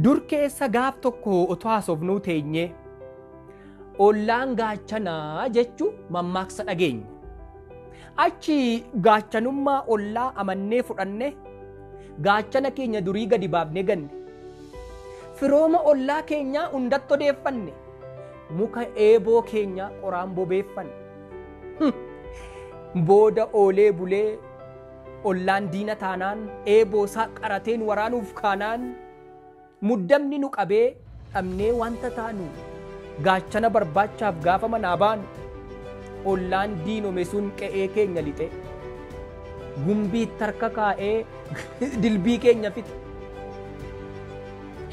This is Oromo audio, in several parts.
Dur keessa gaaf tokko otoo haasofnuu teenye ollaan gaachanaa jechuu mammaaksa dhageenya. Achi gaachanummaa ollaa amannee fudhanne gaachana keenya durii gadi baafnee ganne. Firooma ollaa keenyaa hundatti odeeffanne muka eeboo keenyaa qoraan bobeeffanne. Booda oolee bulee ollaan diina taanaan eeboo isaa qarateen waraanuuf kaanaan muddamni nu qabee dhabnee wanta taanu gaachana barbaachaaf gaafa manaa baanu ollaan diinome sun qe'ee keenya lixe gumbiitti harka kaa'ee dilbii keenya fixe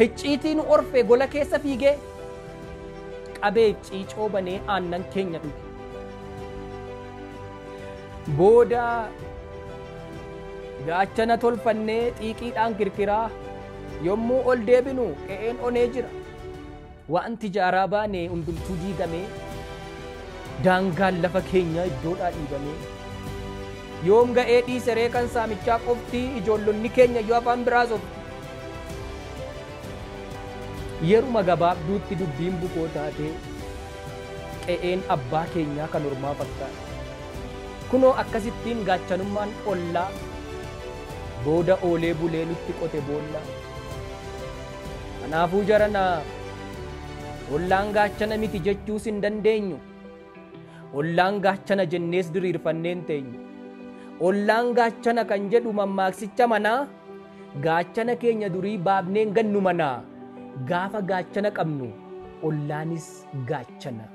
hicciitii nu orfe gola keessa fiigee qabee ciicoo banee aannan keenya dhuge. Booda gaachana tolfannee xiiqiidhaan kirkiraa yommuu ol deebinu qe'een onee jira. Wanti ijaaraa baane hundumtuu diigamee daangaan lafa keenya iddoodhaa dhiibamee yoom ga'ee dhiise ree kan saamichaa qofti ijoollonni keenya yoo afaan biraa softi. Yeruma gabaabduutti dubbiin bukoo taatee qe'een abbaa keenyaa kan ormaa fakkaata. Kunoo akkasittiin gaachanummaan ollaa booda oolee bulee nutti qote boolla. Kanaafuu jaranaa ollaan gaachana miti jechuus hin dandeenyu. Ollaan gaachana jennees diriirfanneen teenyu. Ollaan gaachana kan jedhu mammaaksicha manaa gaachana keenya durii baafneen gannu manaa gaafa gaachana qabnu ollaanis gaachana.